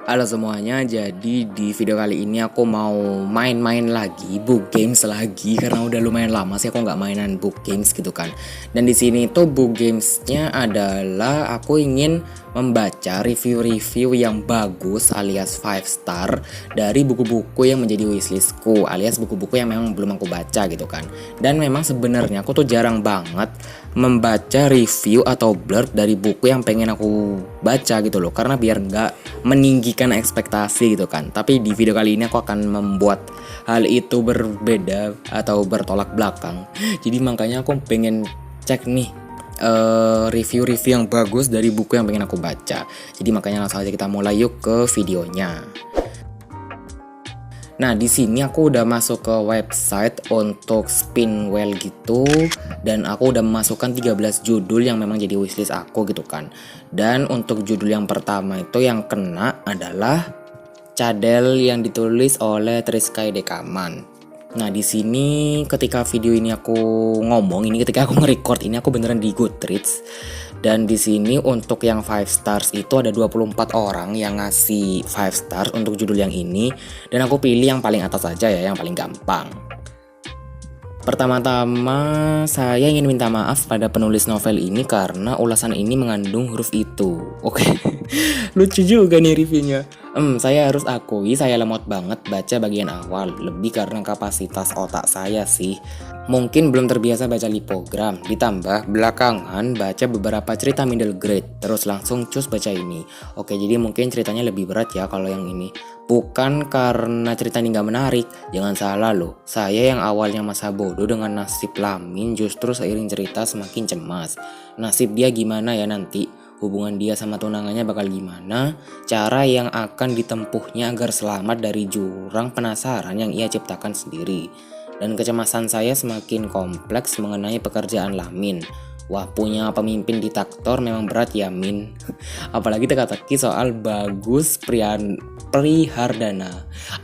Halo semuanya, jadi di video kali ini aku mau main-main lagi, book games lagi karena udah lumayan lama sih aku nggak mainan book games gitu kan. Dan di sini tuh book gamesnya adalah aku ingin membaca review-review yang bagus alias 5 star dari buku-buku yang menjadi wishlistku alias buku-buku yang memang belum aku baca gitu kan. Dan memang sebenarnya aku tuh jarang banget membaca review atau blurb dari buku yang pengen aku baca gitu loh, karena biar nggak meninggikan ekspektasi gitu kan. Tapi di video kali ini aku akan membuat hal itu berbeda atau bertolak belakang. Jadi makanya aku pengen cek nih review-review yang bagus dari buku yang pengen aku baca. Jadi makanya langsung aja kita mulai yuk ke videonya. Nah, di sini aku udah masuk ke website untuk Spinwheel gitu, dan aku udah memasukkan 13 judul yang memang jadi wishlist aku gitu kan. Dan untuk judul yang pertama itu yang kena adalah Cadel yang ditulis oleh Triskai Dekaman. Nah, di sini ketika video ini aku ngomong, ini ketika aku nge-record ini aku beneran di Goodreads. Dan di sini untuk yang 5 stars itu ada 24 orang yang ngasih 5 stars untuk judul yang ini, dan aku pilih yang paling atas aja ya, yang paling gampang. Pertama-tama saya ingin minta maaf pada penulis novel ini karena ulasan ini mengandung huruf itu. Oke. Lucu juga nih reviewnya. Saya harus akui saya lemot banget baca bagian awal, lebih karena kapasitas otak saya sih. Mungkin belum terbiasa baca lipogram, ditambah belakangan baca beberapa cerita middle grade, terus langsung cus baca ini. Oke, jadi mungkin ceritanya lebih berat ya kalau yang ini. Bukan karena cerita ini gak menarik, jangan salah loh. Saya yang awalnya masa bodoh dengan nasib Lamin justru seiring cerita semakin cemas. Nasib dia gimana ya nanti? Hubungan dia sama tunangannya bakal gimana? Cara yang akan ditempuhnya agar selamat dari jurang penasaran yang ia ciptakan sendiri. Dan kecemasan saya semakin kompleks mengenai pekerjaan Lamin. Wah, punya pemimpin diktator memang berat ya Min. Apalagi teka-teki soal Bagus Prihardana.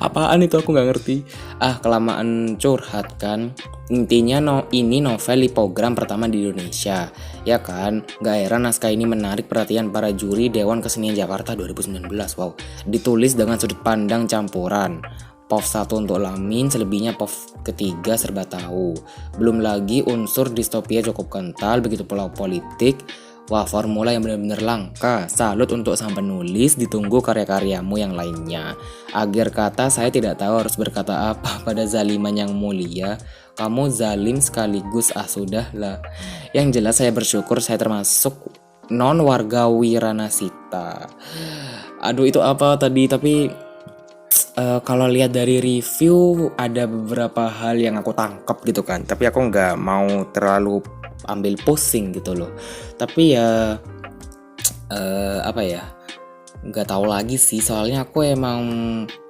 Apaan itu aku gak ngerti. Kelamaan curhat kan. Intinya ini novel lipogram pertama di Indonesia. Ya kan, gak heran naskah ini menarik perhatian para juri Dewan Kesenian Jakarta 2019. Wow, ditulis dengan sudut pandang campuran. POV 1 untuk Lamin, selebihnya POV ketiga serba tahu. Belum lagi unsur distopia cukup kental, begitu pula politik. Wah, formula yang benar-benar langka. Salut untuk sang penulis, ditunggu karya-karyamu yang lainnya. Akhir kata, saya tidak tahu harus berkata apa pada zaliman yang mulia. Kamu zalim sekaligus, sudahlah. Yang jelas saya bersyukur saya termasuk non warga Wiranasita. Aduh, itu apa tadi? Tapi kalau lihat dari review ada beberapa hal yang aku tangkap gitu kan, tapi aku nggak mau terlalu ambil pusing gitu loh. Tapi ya apa ya, nggak tahu lagi sih, soalnya aku emang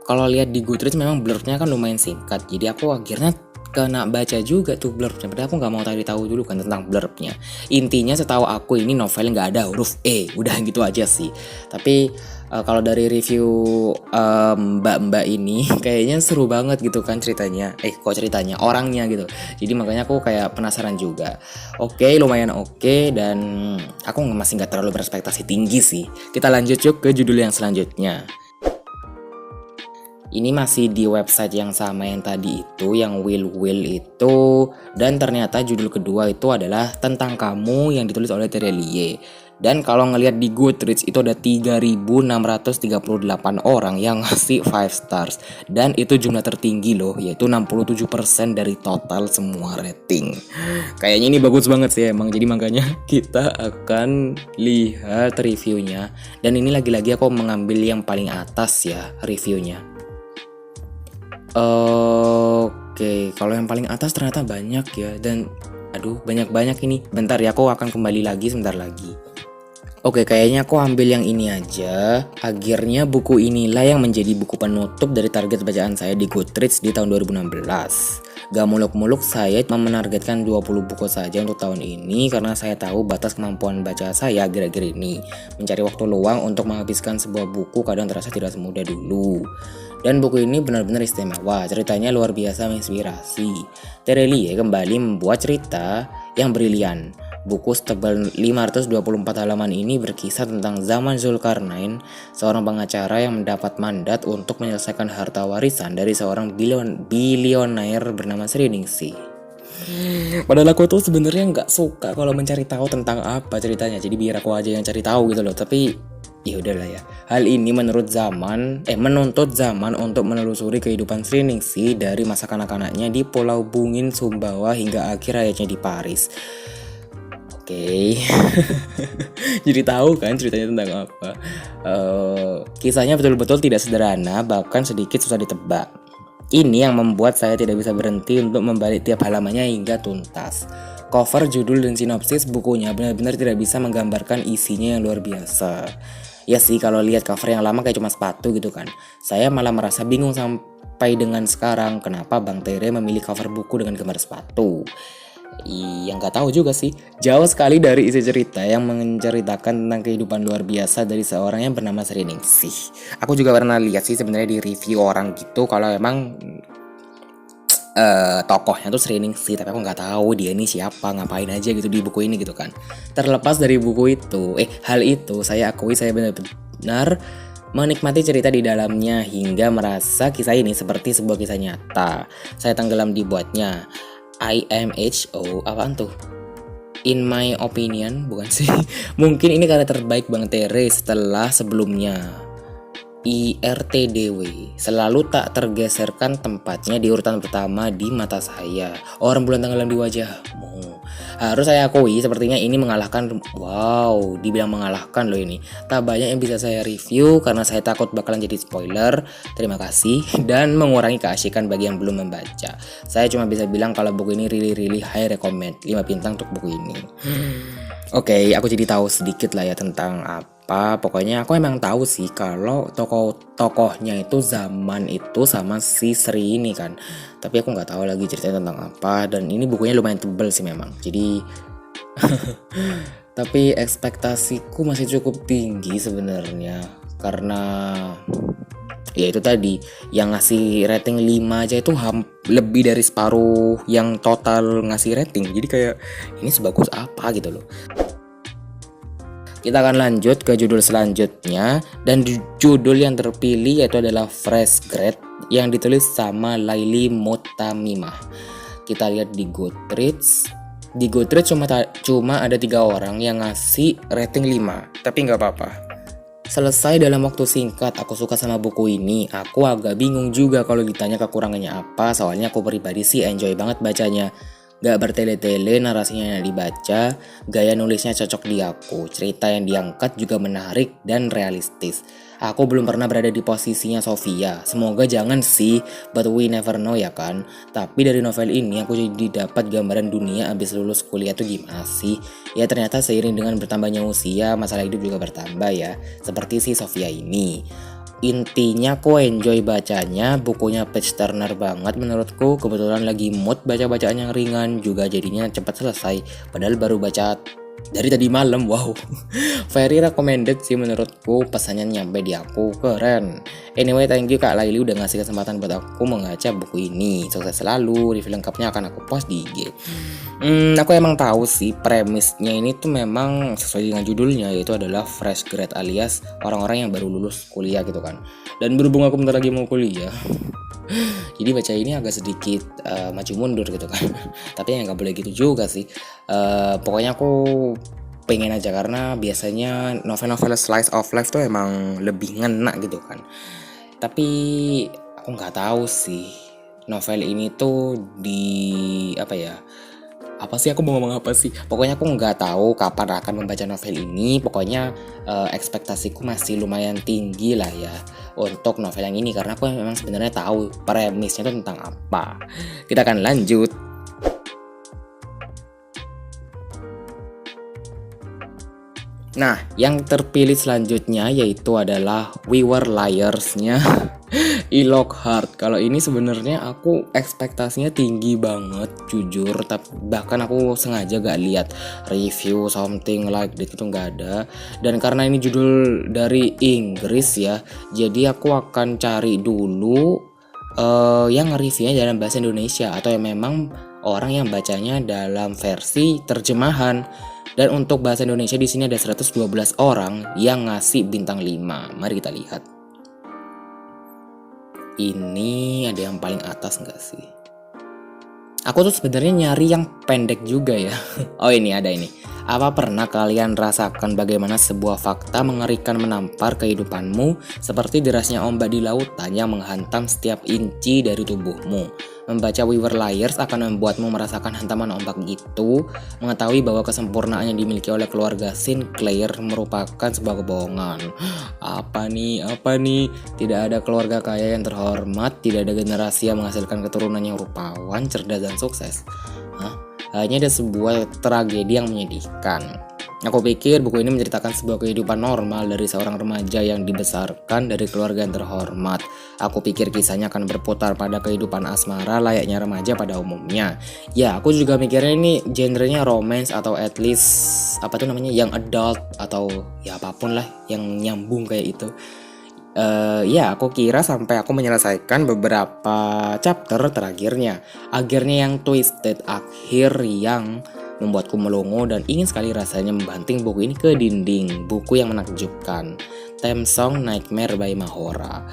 kalau lihat di Goodreads memang blurbnya kan lumayan singkat, jadi aku akhirnya kena baca juga tuh blurbnya. Padahal aku nggak mau tadi tahu dulu kan tentang blurbnya. Intinya setahu aku ini novel nggak ada huruf E, udah gitu aja sih. Tapi kalau dari review mbak-mbak ini kayaknya seru banget gitu kan ceritanya. Kok ceritanya orangnya gitu. Jadi makanya aku kayak penasaran juga. Oke, lumayan oke, dan aku masih nggak terlalu berekspektasi tinggi sih. Kita lanjut yuk ke judul yang selanjutnya. Ini masih di website yang sama yang tadi itu, yang Will itu, dan ternyata judul kedua itu adalah Tentang Kamu yang ditulis oleh Terelie. Dan kalau ngelihat di Goodreads itu ada 3.638 orang yang ngasih 5 stars, dan itu jumlah tertinggi loh, yaitu 67% dari total semua rating. Kayaknya ini bagus banget sih emang, jadi makanya kita akan lihat reviewnya. Dan ini lagi-lagi aku mengambil yang paling atas ya reviewnya. Oke, kalau yang paling atas ternyata banyak ya, dan aduh banyak-banyak ini. Bentar ya, aku akan kembali lagi sebentar lagi. Oke, kayaknya aku ambil yang ini aja. Akhirnya buku inilah yang menjadi buku penutup dari target bacaan saya di Goodreads di tahun 2016. Gak muluk-muluk, saya menargetkan 20 buku saja untuk tahun ini karena saya tahu batas kemampuan baca saya akhir-akhir ini. Mencari waktu luang untuk menghabiskan sebuah buku kadang terasa tidak semudah dulu. Dan buku ini benar-benar istimewa, ceritanya luar biasa menginspirasi. Terelie kembali membuat cerita yang brilian. Buku setebal 524 halaman ini berkisah tentang zaman Zulkarnain, seorang pengacara yang mendapat mandat untuk menyelesaikan harta warisan dari seorang bilioner bernama Sriningsih. Padahal aku tuh sebenarnya nggak suka kalau mencari tahu tentang apa ceritanya, jadi biar aku aja yang cari tahu gitu loh. Tapi ya udahlah ya. Hal ini menuntut zaman untuk menelusuri kehidupan Sriningsih dari masa kanak-kanaknya di Pulau Bungin Sumbawa hingga akhir hayatnya di Paris. Oke. Jadi tahu kan ceritanya tentang apa. Kisahnya betul-betul tidak sederhana, bahkan sedikit susah ditebak. Ini yang membuat saya tidak bisa berhenti untuk membalik tiap halamannya hingga tuntas. Cover, judul, dan sinopsis bukunya benar-benar tidak bisa menggambarkan isinya yang luar biasa. Ya sih, kalau lihat cover yang lama kayak cuma sepatu gitu kan. Saya malah merasa bingung sampai dengan sekarang kenapa Bang Tere memilih cover buku dengan gambar sepatu. Iya, nggak tahu juga sih. Jauh sekali dari isi cerita yang menceritakan tentang kehidupan luar biasa dari seorang yang bernama Sriningsih. Aku juga pernah lihat sih sebenarnya di review orang gitu kalau emang tokohnya tuh Sriningsih, tapi aku nggak tahu dia ini siapa, ngapain aja gitu di buku ini gitu kan. Terlepas dari buku itu, hal itu saya akui saya benar-benar menikmati cerita di dalamnya hingga merasa kisah ini seperti sebuah kisah nyata. Saya tenggelam dibuatnya. IMHO, apaan tuh? In my opinion, bukan sih. Mungkin ini karya terbaik Bang Tere setelah sebelumnya. IRTDW selalu tak tergeserkan tempatnya di urutan pertama di mata saya. Orang bulan tenggelam di wajahmu. Harus saya akui sepertinya ini mengalahkan. Wow, dibilang mengalahkan loh ini. Tak banyak yang bisa saya review karena saya takut bakalan jadi spoiler. Terima kasih dan mengurangi keasikan bagi yang belum membaca. Saya cuma bisa bilang kalau buku ini really high recommend. 5 bintang untuk buku ini. Oke, aku jadi tahu sedikit lah ya tentang apa. Pokoknya aku emang tahu sih kalau tokohnya itu zaman itu sama si Sri ini kan. Tapi aku nggak tahu lagi ceritanya tentang apa. Dan ini bukunya lumayan tebel sih memang. Jadi tapi ekspektasiku masih cukup tinggi sebenarnya karena ya itu tadi yang ngasih rating 5 aja itu lebih dari separuh yang total ngasih rating. Jadi kayak ini sebagus apa gitu loh. Kita akan lanjut ke judul selanjutnya, dan judul yang terpilih yaitu adalah Fresh Grade yang ditulis sama Laili Mutamimah. Kita lihat di Goodreads. Di Goodreads cuma ada 3 orang yang ngasih rating 5, tapi nggak apa-apa. Selesai dalam waktu singkat. Aku suka sama buku ini. Aku agak bingung juga kalau ditanya kekurangannya apa, soalnya aku pribadi sih enjoy banget bacanya. Gak bertele-tele, narasinya yang dibaca, gaya nulisnya cocok di aku, cerita yang diangkat juga menarik dan realistis. Aku belum pernah berada di posisinya Sofia, semoga jangan sih, but we never know ya kan. Tapi dari novel ini aku jadi dapat gambaran dunia abis lulus kuliah tuh gimana sih. Ya ternyata seiring dengan bertambahnya usia, masalah hidup juga bertambah ya, seperti si Sofia ini. Intinya aku enjoy bacanya, bukunya page turner banget menurutku. Kebetulan lagi mood baca bacaan yang ringan, juga jadinya cepat selesai. Padahal baru baca dari tadi malam. Wow, very recommended sih menurutku. Pesannya nyampe di aku, keren. Anyway, thank you Kak Laili udah ngasih kesempatan buat aku membaca buku ini. Sukses selalu. Review lengkapnya akan aku post di IG. Aku emang tahu sih premisnya ini tuh memang sesuai dengan judulnya, yaitu adalah fresh grad alias orang-orang yang baru lulus kuliah gitu kan. Dan berhubung aku bentar lagi mau kuliah, jadi baca ini agak sedikit maju mundur gitu kan. Tapi ya nggak boleh gitu juga sih. Pokoknya aku pengen aja karena biasanya novel-novel slice of life tuh emang lebih ngena gitu kan. Tapi aku nggak tahu sih novel ini tuh apa sih aku mau ngomong apa sih? Pokoknya aku nggak tahu kapan akan membaca novel ini. Pokoknya ekspektasiku masih lumayan tinggi lah ya untuk novel yang ini karena aku memang sebenarnya tahu premisnya itu tentang apa. Kita akan lanjut. Nah, yang terpilih selanjutnya yaitu adalah We Were Liars-nya I Lockhart. Kalau ini sebenarnya aku ekspektasinya tinggi banget jujur, tapi bahkan aku sengaja gak lihat review something like that, itu gak ada. Dan karena ini judul dari Inggris ya, jadi aku akan cari dulu yang reviewnya dalam bahasa Indonesia atau yang memang orang yang bacanya dalam versi terjemahan. Dan untuk bahasa Indonesia di sini ada 112 orang yang ngasih bintang 5. Mari kita lihat. Ini ada yang paling atas nggak sih? Aku tuh sebenarnya nyari yang pendek juga ya. Oh ini ada ini. Apa pernah kalian rasakan bagaimana sebuah fakta mengerikan menampar kehidupanmu seperti derasnya ombak di lautan yang menghantam setiap inci dari tubuhmu? Membaca We Were Liars akan membuatmu merasakan hantaman ombak itu, mengetahui bahwa kesempurnaan yang dimiliki oleh keluarga Sinclair merupakan sebuah kebohongan. Apa nih? Tidak ada keluarga kaya yang terhormat, tidak ada generasi yang menghasilkan keturunan yang rupawan, cerdas dan sukses. Hanya ada sebuah tragedi yang menyedihkan. Aku pikir buku ini menceritakan sebuah kehidupan normal dari seorang remaja yang dibesarkan dari keluarga yang terhormat. Aku pikir kisahnya akan berputar pada kehidupan asmara layaknya remaja pada umumnya. Ya, aku juga mikirnya ini genrenya romance atau at least young adult atau ya apapun lah yang nyambung kayak itu. Ya aku kira sampai aku menyelesaikan beberapa chapter terakhirnya. Akhirnya yang twisted akhir yang membuatku melongo dan ingin sekali rasanya membanting buku ini ke dinding. Buku yang menakjubkan. Theme Song Nightmare by Mahora.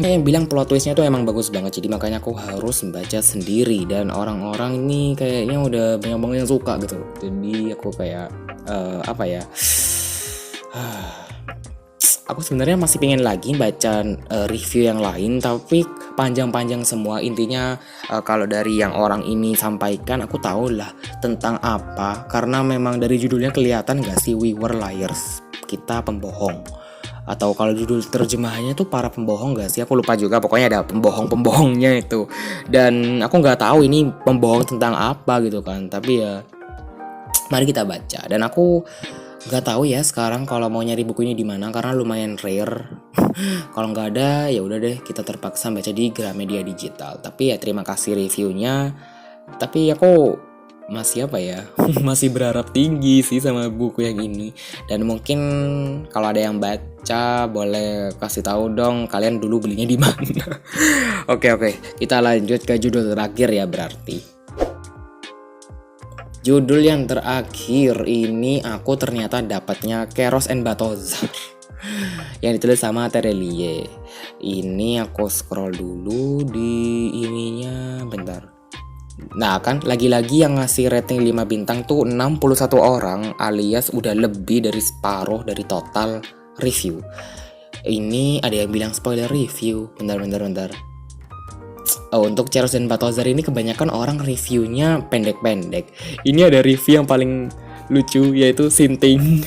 Yang bilang plot twistnya tuh emang bagus banget, jadi makanya aku harus membaca sendiri. Dan orang-orang ini kayaknya udah banyak banget yang suka gitu. Jadi aku kayak aku sebenarnya masih pengen lagi baca review yang lain, tapi panjang-panjang semua. Intinya kalau dari yang orang ini sampaikan aku tahu lah tentang apa, karena memang dari judulnya kelihatan gak sih We Were Liars, kita pembohong. Atau kalau judul terjemahannya tuh para pembohong gak sih, aku lupa juga, pokoknya ada pembohong-pembohongnya itu. Dan aku gak tahu ini pembohong tentang apa gitu kan, tapi ya mari kita baca. Dan aku gak tahu ya sekarang kalau mau nyari buku ini di mana karena lumayan rare. Kalau nggak ada ya udah deh, kita terpaksa baca di Gramedia Digital. Tapi ya terima kasih reviewnya. Tapi aku masih masih berharap tinggi sih sama buku yang ini. Dan mungkin kalau ada yang baca boleh kasih tahu dong kalian dulu belinya di mana. Oke, kita lanjut ke judul terakhir ya berarti. Judul yang terakhir ini aku ternyata dapatnya Keros and Balthazar yang ditulis sama Terelie. Ini aku scroll dulu di ininya, bentar. Nah kan lagi-lagi yang ngasih rating 5 bintang tuh 61 orang, alias udah lebih dari separuh dari total review. Ini ada yang bilang spoiler review. Bentar. Untuk Keros and Balthazar ini kebanyakan orang reviewnya pendek-pendek. Ini ada review yang paling lucu yaitu Sinting.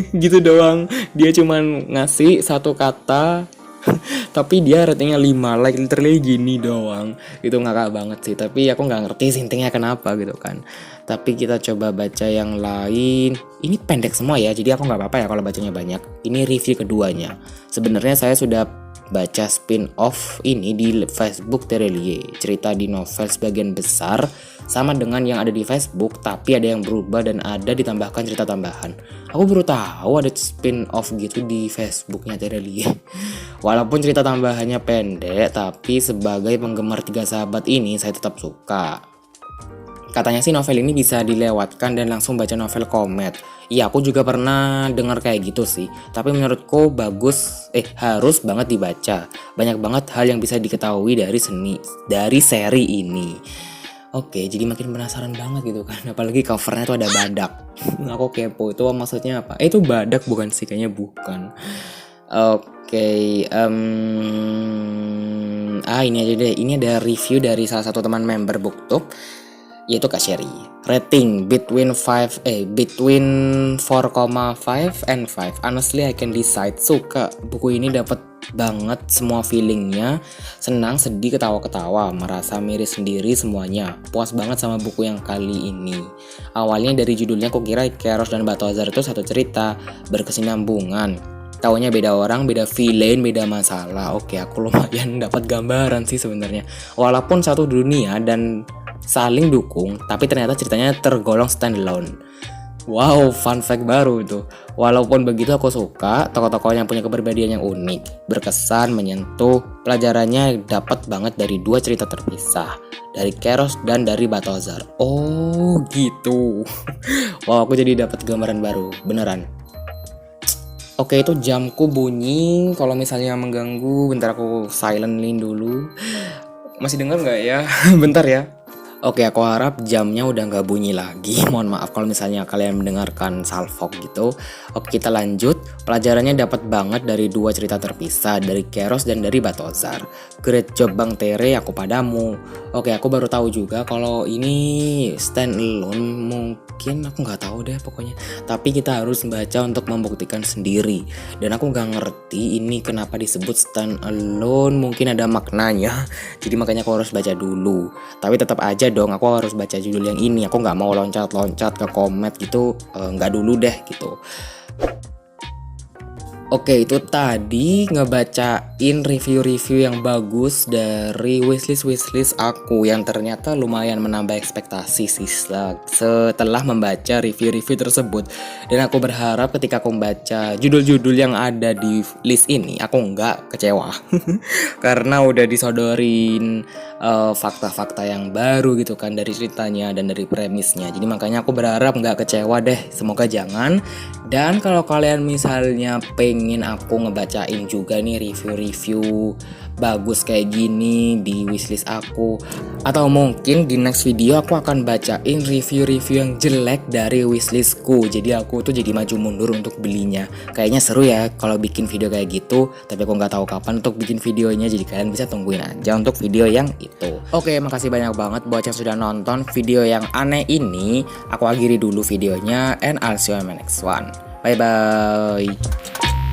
Gitu doang. Dia cuman ngasih satu kata tapi dia ratingnya 5, like literally gini doang. Itu ngakak banget sih. Tapi aku gak ngerti Sintingnya kenapa gitu kan. Tapi kita coba baca yang lain. Ini pendek semua ya, jadi aku gak apa-apa ya kalau bacanya banyak. Ini review keduanya. Sebenarnya saya sudah baca spin-off ini di Facebook Terelie. Cerita di novel sebagian besar sama dengan yang ada di Facebook, tapi ada yang berubah dan ada ditambahkan cerita tambahan. Aku baru tahu ada spin-off gitu di Facebooknya Terelie. Walaupun cerita tambahannya pendek, tapi sebagai penggemar 3 sahabat ini saya tetap suka. Katanya sih novel ini bisa dilewatkan dan langsung baca novel Comet. Iya, aku juga pernah dengar kayak gitu sih. Tapi menurutku harus banget dibaca. Banyak banget hal yang bisa diketahui dari seri ini. Oke, jadi makin penasaran banget gitu kan. Apalagi covernya tuh ada badak. Aku kepo, itu maksudnya apa? Itu badak bukan sih? Kayaknya bukan. Oke, ini aja deh. Ini ada review dari salah satu teman member BookTube, yaitu Kak Sherry. Rating between 4,5 and 5. Honestly I can decide. Suka buku ini, dapat banget semua feelingnya. Senang, sedih, ketawa-ketawa, merasa miris sendiri, semuanya. Puas banget sama buku yang kali ini. Awalnya dari judulnya aku kira Keros dan Balthazar itu satu cerita berkesinambungan. Taunya beda orang, beda villain, beda masalah. Oke, aku lumayan dapat gambaran sih sebenarnya. Walaupun satu dunia dan saling dukung, tapi ternyata ceritanya tergolong standalone. Wow, fun fact baru itu. Walaupun begitu aku suka tokoh-tokoh yang punya kepribadian yang unik, berkesan, menyentuh. Pelajarannya dapat banget dari dua cerita terpisah, dari Keros dan dari Balthazar. Oh, gitu. Wow, aku jadi dapat gambaran baru, beneran. Oke, itu jamku bunyi. Kalau misalnya mengganggu, bentar aku silentin dulu. Masih dengar nggak ya? Bentar ya. Oke, aku harap jamnya udah nggak bunyi lagi. Mohon maaf kalau misalnya kalian mendengarkan salfok gitu. Oke, kita lanjut. Pelajarannya dapat banget dari dua cerita terpisah, dari Keros dan dari Balthazar. Great job Bang Tere, aku padamu. Oke, aku baru tahu juga kalau ini stand alone. Mungkin aku nggak tahu deh pokoknya. Tapi kita harus baca untuk membuktikan sendiri. Dan aku nggak ngerti ini kenapa disebut stand alone. Mungkin ada maknanya. Jadi makanya aku harus baca dulu. Tapi tetap aja dong, aku harus baca judul yang ini. Aku nggak mau loncat-loncat ke komet gitu, nggak dulu deh gitu. Oke, itu tadi ngebacain review-review yang bagus dari wishlist aku yang ternyata lumayan menambah ekspektasi sih setelah membaca review-review tersebut. Dan aku berharap ketika aku membaca judul-judul yang ada di list ini, aku nggak kecewa. Karena udah disodorin fakta-fakta yang baru gitu kan dari ceritanya dan dari premisnya. Jadi makanya aku berharap nggak kecewa deh, semoga jangan. Dan kalau kalian misalnya pengen aku ngebacain juga nih review-review bagus kayak gini di wishlist aku, atau mungkin di next video aku akan bacain review-review yang jelek dari wishlistku. Jadi aku tuh jadi maju mundur untuk belinya. Kayaknya seru ya kalau bikin video kayak gitu, tapi aku nggak tahu kapan untuk bikin videonya. Jadi kalian bisa tungguin aja untuk video yang itu. Oke, makasih banyak banget buat yang sudah nonton video yang aneh ini. Aku akhiri dulu videonya and I'll see you on my next one. Bye bye.